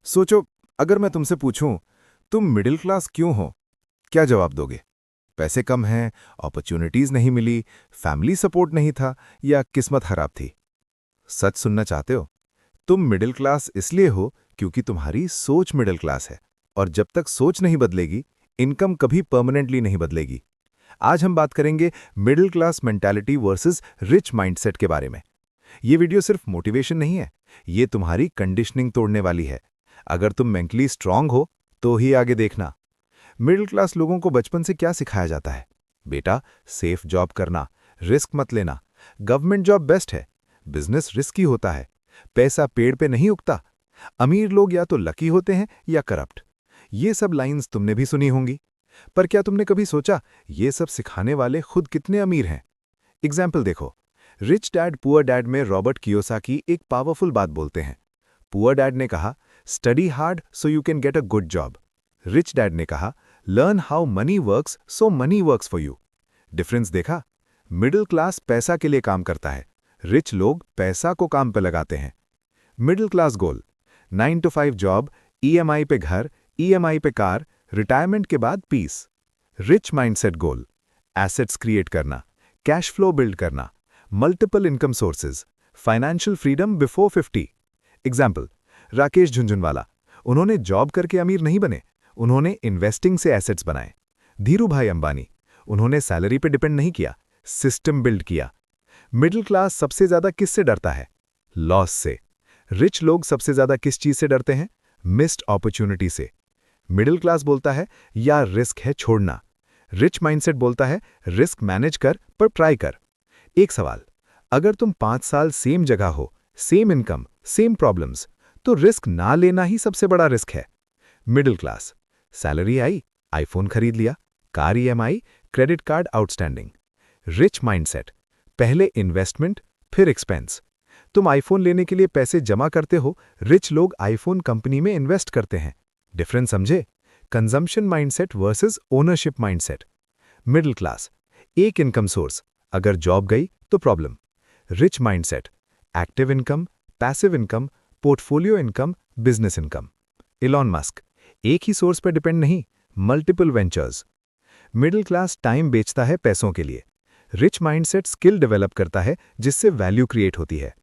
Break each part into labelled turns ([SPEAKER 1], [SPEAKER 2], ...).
[SPEAKER 1] सोचो, अगर मैं तुमसे पूछूं, तुम मिडिल क्लास क्यों हो? क्या जवाब दोगे? पैसे कम हैं, अपॉर्चुनिटीज नहीं मिली, फैमिली सपोर्ट नहीं था या किस्मत खराब थी? सच सुनना चाहते हो? तुम मिडिल क्लास इसलिए हो क्योंकि तुम्हारी सोच मिडिल क्लास है, और जब तक सोच नहीं बदलेगी, इनकम कभी परमानेंटली नहीं बदलेगी। आज हम बात करेंगे middle class mentality versus rich mindset के बारे में। ये वीडियो सिर्फ मोटिवेशन नहीं है, ये तुम्हारी कंडीशनिंग तोड़ने वाली है। अगर तुम मेंटली स्ट्रांग हो तो ही आगे देखना। मिडिल क्लास लोगों को बचपन से क्या सिखाया जाता है? बेटा, सेफ जॉब करना, रिस्क मत लेना, गवर्नमेंट जॉब बेस्ट है, बिजनेस रिस्की होता है, पैसा पेड़ पे नहीं उगता, अमीर लोग या तो लकी होते हैं या करप्ट। ये सब लाइंस तुमने भी सुनी होंगी। पर क्या तुमने कभी सोचा ये सब सिखाने वाले खुद कितने अमीर हैं? एग्जाम्पल देखो, रिच डैड पुअर डैड में रॉबर्ट कियोसाकी एक पावरफुल बात बोलते हैं। पुअर डैड ने कहा, study hard so you can get a good job. Rich dad ने कहा, learn how many works so money works for you. Difference देखा? मिडिल क्लास पैसा के लिए काम करता है, रिच लोग पैसा को काम पे लगाते हैं। Middle class goal: 9 to 5 job, EMI पे घर, ईएमआई पे कार, रिटायरमेंट के बाद पीस। रिच माइंडसेट गोल: एसेट्स क्रिएट करना, कैश फ्लो बिल्ड करना, multiple income sources, financial freedom before 50। Example, Rakesh Jhunjhunwala, उन्होंने जॉब करके अमीर नहीं बने, उन्होंने इन्वेस्टिंग से एसेट्स बनाए। धीरूभाई अंबानी, उन्होंने सैलरी पे डिपेंड नहीं किया, सिस्टम बिल्ड किया। मिडिल क्लास सबसे ज्यादा किससे डरता है? लॉस से। रिच लोग सबसे ज्यादा किस चीज से डरते हैं? मिस्ड अपॉर्चुनिटी से। मिडिल क्लास बोलता है यार रिस्क है छोड़ना, रिच माइंडसेट बोलता है रिस्क मैनेज कर पर ट्राई कर। एक सवाल, अगर तुम 5 साल सेम जगह हो, सेम इनकम, सेम प्रॉब्लम्स, तो रिस्क ना लेना ही सबसे बड़ा रिस्क है। मिडिल क्लास: सैलरी आई, आईफोन खरीद लिया, car EMI, credit card outstanding. Rich mindset: पहले इन्वेस्टमेंट फिर एक्सपेंस। तुम आईफोन लेने के लिए पैसे जमा करते हो, रिच लोग आईफोन कंपनी में इन्वेस्ट करते हैं। डिफरेंस समझे? Consumption mindset versus ownership mindset. Middle class: एक इनकम सोर्स, अगर जॉब गई तो problem. Rich mindset: active income, passive income, portfolio income, business income. Elon Musk: एक ही सोर्स पर डिपेंड नहीं, multiple ventures. Middle class time बेचता है पैसों के लिए, रिच माइंडसेट स्किल डेवलप करता है जिससे वैल्यू क्रिएट होती है।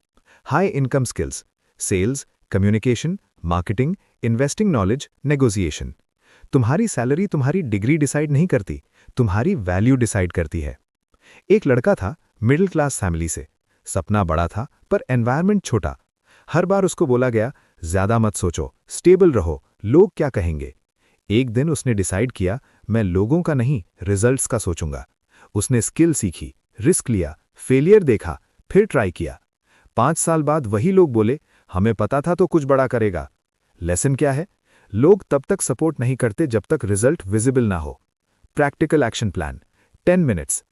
[SPEAKER 1] High income skills: sales, communication, marketing, investing knowledge, negotiation. तुम्हारी सैलरी तुम्हारी डिग्री डिसाइड नहीं करती, तुम्हारी वैल्यू डिसाइड करती है। एक लड़का था मिडिल क्लास फैमिली से, सपना बड़ा था पर एनवायरनमेंट छोटा। हर बार उसको बोला गया, ज्यादा मत सोचो, स्टेबल रहो, लोग क्या कहेंगे। एक दिन उसने डिसाइड किया, मैं लोगों का नहीं, रिजल्ट्स का सोचूंगा। उसने स्किल सीखी, रिस्क लिया, फेलियर देखा, फिर ट्राई किया। 5 साल बाद वही लोग बोले, हमें पता था तो कुछ बड़ा करेगा। लेसन क्या है? लोग तब तक सपोर्ट नहीं करते जब तक रिजल्ट विजिबल ना हो। Practical action plan: 10 minutes.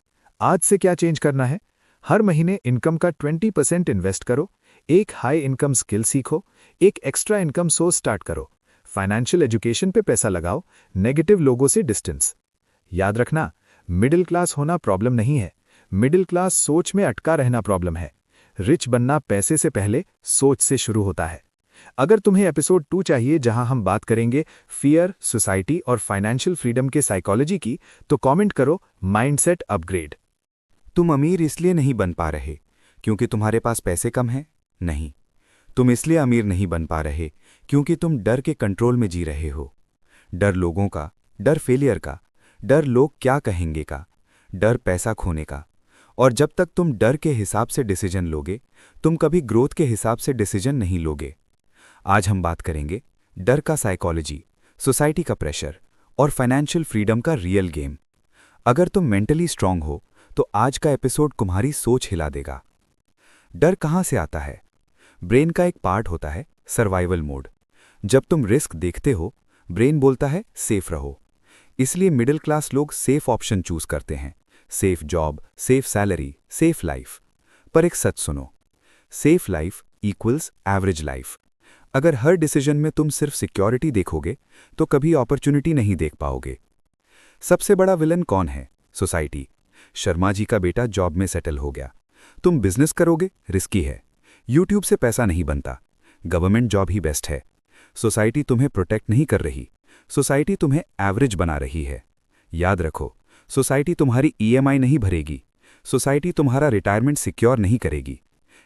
[SPEAKER 1] आज से क्या चेंज करना है? हर महीने इनकम का 20% इन्वेस्ट करो, एक हाई इनकम स्किल सीखो, एक एक्स्ट्रा इनकम सोर्स स्टार्ट करो, फाइनेंशियल एजुकेशन पे पैसा लगाओ, नेगेटिव लोगों से डिस्टेंस। याद रखना, मिडिल क्लास होना प्रॉब्लम नहीं है, मिडिल क्लास सोच में अटका रहना प्रॉब्लम है। रिच बनना पैसे से पहले सोच से शुरू होता है। अगर तुम्हें एपिसोड 2 चाहिए जहां हम बात करेंगे फियर, सोसाइटी और फाइनेंशियल फ्रीडम के साइकोलॉजी की, तो कमेंट करो माइंडसेट अपग्रेड।
[SPEAKER 2] तुम अमीर इसलिए नहीं बन पा रहे क्योंकि तुम्हारे पास पैसे कम हैं? नहीं, तुम इसलिए अमीर नहीं बन पा रहे क्योंकि तुम डर के कंट्रोल में जी रहे हो। डर लोगों का, डर फेलियर का, डर लोग क्या कहेंगे का, डर पैसा खोने का। और जब तक तुम डर के हिसाब से डिसीजन लोगे, तुम कभी ग्रोथ के हिसाब से डिसीजन नहीं लोगे। आज हम बात करेंगे डर का साइकोलॉजी, सोसाइटी का प्रेशर और फाइनेंशियल फ्रीडम का रियल गेम। अगर तुम मेंटली स्ट्रांग हो तो आज का एपिसोड तुम्हारी सोच हिला देगा। डर कहाँ से आता है? ब्रेन का एक पार्ट होता है सर्वाइवल मोड। जब तुम रिस्क देखते हो, ब्रेन बोलता है सेफ रहो। इसलिए मिडिल क्लास लोग सेफ ऑप्शन चूज करते हैं, safe job, safe salary, safe life. पर एक सच सुनो, safe life equals average life. अगर हर डिसीजन में तुम सिर्फ सिक्योरिटी देखोगे तो कभी अपॉर्चुनिटी नहीं देख पाओगे। सबसे बड़ा विलन कौन है? सोसाइटी। शर्मा जी का बेटा जॉब में सेटल हो गया, तुम बिजनेस करोगे, रिस्की है, यूट्यूब से पैसा नहीं बनता, गवर्नमेंट जॉब ही बेस्ट है। सोसाइटी तुम्हें प्रोटेक्ट नहीं कर रही, सोसाइटी तुम्हें एवरेज बना रही है। याद रखो, सोसाइटी तुम्हारी ईएमआई नहीं भरेगी, सोसाइटी तुम्हारा रिटायरमेंट सिक्योर नहीं करेगी।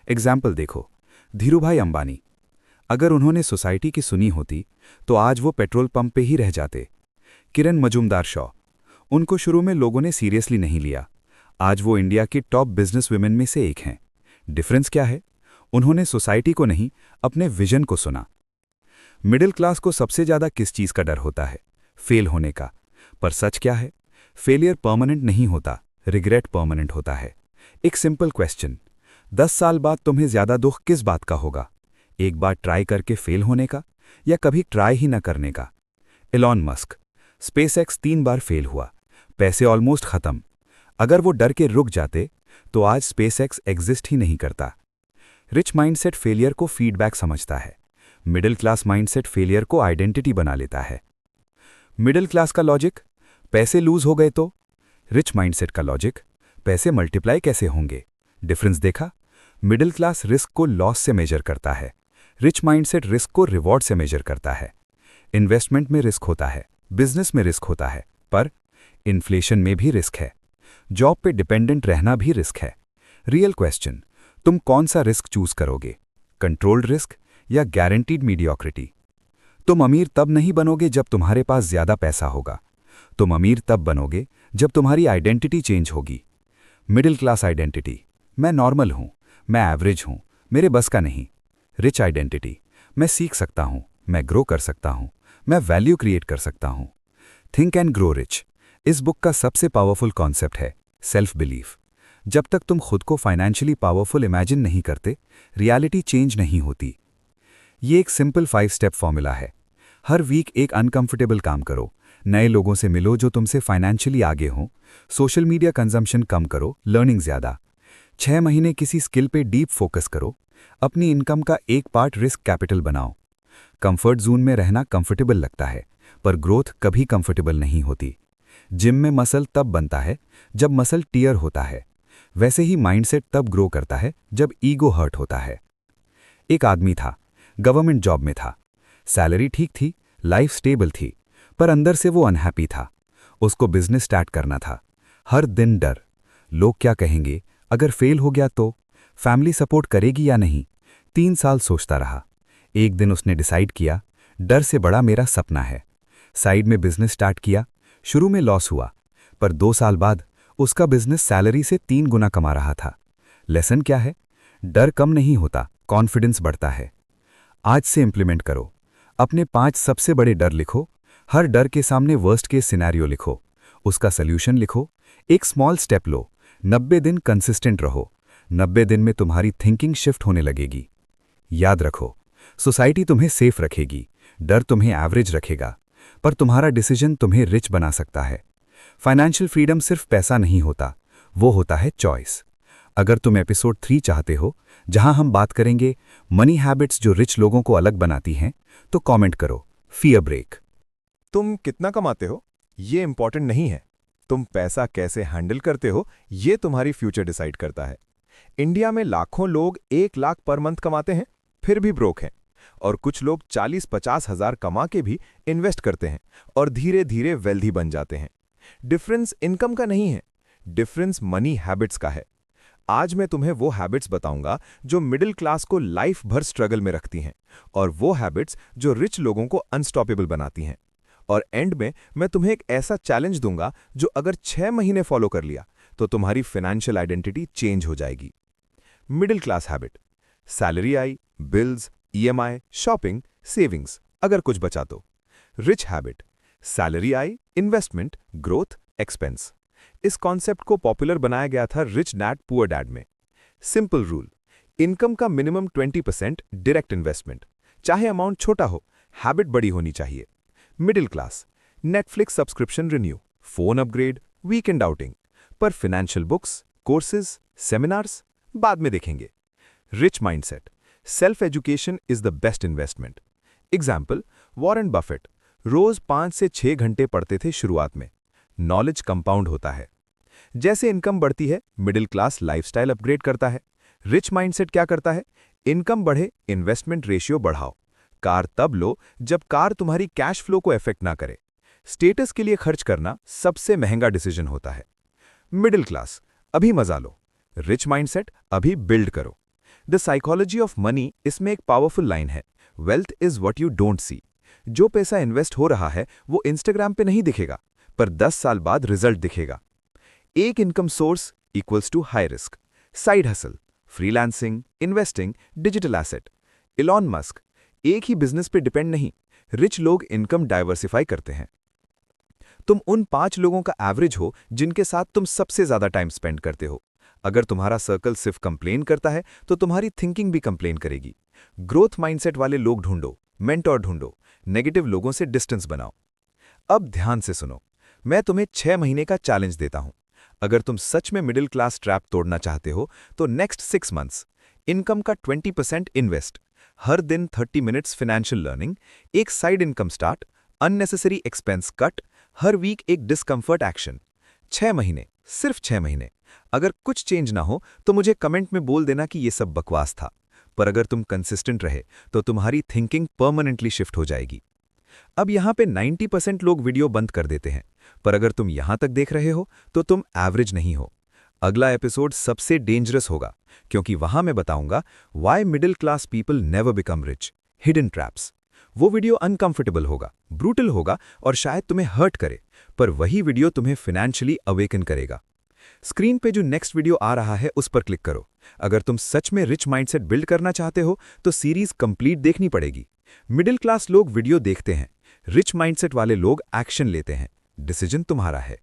[SPEAKER 2] एग्जाम्पल देखो, धीरूभाई अंबानी, अगर उन्होंने सोसाइटी की सुनी होती तो आज वो पेट्रोल पंप पे ही रह जाते। किरण मजूमदार शॉ, उनको शुरू में लोगों ने सीरियसली नहीं लिया, आज वो इंडिया की टॉप बिजनेस वुमेन में से एक हैं। डिफरेंस क्या है? उन्होंने सोसाइटी को नहीं, अपने विजन को सुना। मिडिल क्लास को सबसे ज्यादा किस चीज का डर होता है? फेल होने का। पर सच क्या है? फेलियर परमानेंट नहीं होता, रिग्रेट परमानेंट होता है। एक सिंपल क्वेश्चन, 10 साल बाद तुम्हें ज्यादा दुख किस बात का होगा? एक बार ट्राई करके फेल होने का, या कभी ट्राई ही न करने का? एलॉन मस्क, स्पेसएक्स 3 बार फेल हुआ, पैसे ऑलमोस्ट खत्म। अगर वो डर के रुक जाते तो आज स्पेसएक्स एग्जिस्ट ही नहीं करता। रिच माइंडसेट फेलियर को फीडबैक समझता है, मिडिल क्लास माइंडसेट फेलियर को आइडेंटिटी बना लेता है। मिडिल क्लास का लॉजिक, पैसे लूज हो गए तो? रिच माइंडसेट का लॉजिक, पैसे मल्टीप्लाई कैसे होंगे? डिफरेंस देखा? मिडिल क्लास रिस्क को लॉस से मेजर करता है, रिच माइंडसेट रिस्क को रिवॉर्ड से मेजर करता है। इन्वेस्टमेंट में रिस्क होता है, बिजनेस में रिस्क होता है, पर इन्फ्लेशन में भी रिस्क है, जॉब पे डिपेंडेंट रहना भी रिस्क है। रियल क्वेश्चन, तुम कौन सा रिस्क चूज करोगे? कंट्रोल्ड रिस्क या गारंटीड मीडियोक्रिटी? तुम अमीर तब नहीं बनोगे जब तुम्हारे पास ज्यादा पैसा होगा, तुम अमीर तब बनोगे जब तुम्हारी आइडेंटिटी चेंज होगी। मिडिल क्लास आइडेंटिटी, मैं नॉर्मल हूं, मैं एवरेज हूं, मेरे बस का नहीं। रिच आइडेंटिटी, मैं सीख सकता हूं, मैं ग्रो कर सकता हूं, मैं वैल्यू क्रिएट कर सकता हूं। थिंक एंड ग्रो रिच, इस बुक का सबसे पावरफुल कॉन्सेप्ट है सेल्फ बिलीफ। जब तक तुम खुद को फाइनेंशियली पावरफुल इमेजिन नहीं करते, रियलिटी चेंज नहीं होती। ये एक सिंपल 5 स्टेप फॉर्मूला है। हर वीक एक अनकंफर्टेबल काम करो, नए लोगों से मिलो जो तुमसे फाइनेंशियली आगे हों, सोशल मीडिया कंजम्पशन कम करो, लर्निंग ज्यादा। 6 महीने किसी स्किल पे डीप फोकस करो, अपनी इनकम का एक पार्ट रिस्क कैपिटल बनाओ। कंफर्ट जोन में रहना कंफर्टेबल लगता है, पर ग्रोथ कभी कंफर्टेबल नहीं होती। जिम में मसल तब बनता है जब मसल टियर होता है, वैसे ही माइंडसेट तब ग्रो करता है जब ईगो हर्ट होता है। एक आदमी था, गवर्नमेंट जॉब में था, सैलरी ठीक थी, लाइफ स्टेबल थी, पर अंदर से वो अनहैप्पी था। उसको बिजनेस स्टार्ट करना था, हर दिन डर, लोग क्या कहेंगे, अगर फेल हो गया तो, फैमिली सपोर्ट करेगी या नहीं। 3 साल सोचता रहा। एक दिन उसने डिसाइड किया, डर से बड़ा मेरा सपना है। साइड में बिजनेस स्टार्ट किया, शुरू में लॉस हुआ, पर 2 साल बाद उसका बिजनेस सैलरी से 3 गुना कमा रहा था। लेसन क्या है? डर कम नहीं होता, कॉन्फिडेंस बढ़ता है। आज से इंप्लीमेंट करो। अपने 5 सबसे बड़े डर लिखो, हर डर के सामने वर्स्ट केस सिनेरियो लिखो, उसका सल्यूशन लिखो, एक स्मॉल स्टेप लो, 90 दिन कंसिस्टेंट रहो। 90 दिन में तुम्हारी थिंकिंग शिफ्ट होने लगेगी। याद रखो, सोसाइटी तुम्हें सेफ रखेगी, डर तुम्हें एवरेज रखेगा, पर तुम्हारा डिसीजन तुम्हें रिच बना सकता है। फाइनेंशियल फ्रीडम सिर्फ पैसा नहीं होता, वो होता है चॉइस। अगर तुम एपिसोड 3 चाहते हो, जहां हम बात करेंगे मनी हैबिट्स जो रिच लोगों को अलग बनाती हैं, तो कमेंट करो फियर ब्रेक।
[SPEAKER 1] तुम कितना कमाते हो ये इंपॉर्टेंट नहीं है, तुम पैसा कैसे हैंडल करते हो ये तुम्हारी फ्यूचर डिसाइड करता है। इंडिया में लाखों लोग 1 लाख पर मंथ कमाते हैं, फिर भी ब्रोक हैं, और कुछ लोग 40-50 हजार कमा के भी इन्वेस्ट करते हैं और धीरे धीरे वेल्दी बन जाते हैं। डिफरेंस इनकम का नहीं है, डिफरेंस मनी हैबिट्स का है। आज मैं तुम्हें वो हैबिट्स बताऊंगा जो मिडिल क्लास को लाइफ भर स्ट्रगल में रखती हैं, और वो हैबिट्स जो रिच लोगों को अनस्टॉपेबल बनाती हैं। और एंड में मैं तुम्हें एक ऐसा चैलेंज दूंगा जो अगर 6 महीने फॉलो कर लिया तो तुम्हारी फाइनेंशियल आइडेंटिटी चेंज हो जाएगी। मिडिल क्लास हैबिट, सैलरी आई, बिल्स, ईएमआई, शॉपिंग, सेविंग्स, अगर कुछ बचा तो। रिच हैबिट, सैलरी आई, इन्वेस्टमेंट, ग्रोथ, एक्सपेंस। इस कॉन्सेप्ट को पॉपुलर बनाया गया था रिच डैड पुअर डैड में। सिंपल रूल, इनकम का मिनिमम 20% डायरेक्ट इन्वेस्टमेंट, चाहे अमाउंट छोटा हो, हैबिट बड़ी होनी चाहिए। Middle class, Netflix subscription renew, phone upgrade, weekend outing, पर फाइनेंशियल बुक्स, कोर्सेज, सेमिनार्स बाद में देखेंगे। Rich mindset, self education is the best investment. Example, Warren Buffett रोज 5 से 6 घंटे पढ़ते थे शुरुआत में। नॉलेज कंपाउंड होता है। जैसे इनकम बढ़ती है, मिडिल क्लास लाइफस्टाइल अपग्रेड करता है। रिच माइंडसेट क्या करता है? इनकम बढ़े, इन्वेस्टमेंट रेशियो बढ़ाओ, कार तब लो जब कार तुम्हारी कैश फ्लो को इफेक्ट ना करे। स्टेटस के लिए खर्च करना सबसे महंगा डिसीजन होता है। मिडिल क्लास, अभी मजा लो। रिच माइंडसेट, अभी बिल्ड करो। द साइकोलॉजी ऑफ मनी इसमें एक पावरफुल लाइन है, wealth is what you don't see. जो पैसा इन्वेस्ट हो रहा है वो इंस्टाग्राम पे नहीं दिखेगा, पर 10 साल बाद रिजल्ट दिखेगा। एक income source equals to high risk. Side hustle, freelancing, investing, digital asset. Elon Musk, एक ही बिजनेस पे डिपेंड नहीं, रिच लोग इनकम डाइवर्सिफाई करते हैं। तुम उन 5 लोगों का एवरेज हो जिनके साथ तुम सबसे ज्यादा टाइम स्पेंड करते हो। अगर तुम्हारा सर्कल सिर्फ कंप्लेन करता है तो तुम्हारी थिंकिंग भी कंप्लेन करेगी। ग्रोथ माइंडसेट वाले लोग ढूंढो, मेंटोर ढूंढो, नेगेटिव लोगों से डिस्टेंस बनाओ। अब ध्यान से सुनो, मैं तुम्हें 6 महीने का चैलेंज देता हूं। अगर तुम सच में मिडिल क्लास ट्रैप तोड़ना चाहते हो तो नेक्स्ट 6 मंथ्स इनकम का 20% इन्वेस्ट, हर दिन 30 मिनट्स फाइनेंशियल लर्निंग, एक side income start, unnecessary expense cut, हर वीक एक डिस्कम्फर्ट एक्शन। 6 महीने, सिर्फ 6 महीने। अगर कुछ चेंज ना हो तो मुझे कमेंट में बोल देना कि ये सब बकवास था, पर अगर तुम कंसिस्टेंट रहे तो तुम्हारी थिंकिंग परमानेंटली शिफ्ट हो जाएगी। अब यहाँ पे 90% लोग वीडियो बंद कर देते हैं, पर अगर तुम यहाँ तक देख रहे हो तो तुम एवरेज नहीं हो। अगला एपिसोड सबसे डेंजरस होगा, क्योंकि वहां मैं बताऊंगा why middle class people never become rich, hidden traps. वो वीडियो अनकंफर्टेबल होगा, ब्रूटल होगा और शायद तुम्हें हर्ट करे, पर वही वीडियो तुम्हें फाइनेंशियली अवेकन करेगा। स्क्रीन पे जो नेक्स्ट वीडियो आ रहा है उस पर क्लिक करो। अगर तुम सच में रिच माइंडसेट बिल्ड करना चाहते हो तो सीरीज कंप्लीट देखनी पड़ेगी। मिडिल क्लास लोग वीडियो देखते हैं, रिच माइंडसेट वाले लोग एक्शन लेते हैं। डिसीजन तुम्हारा है।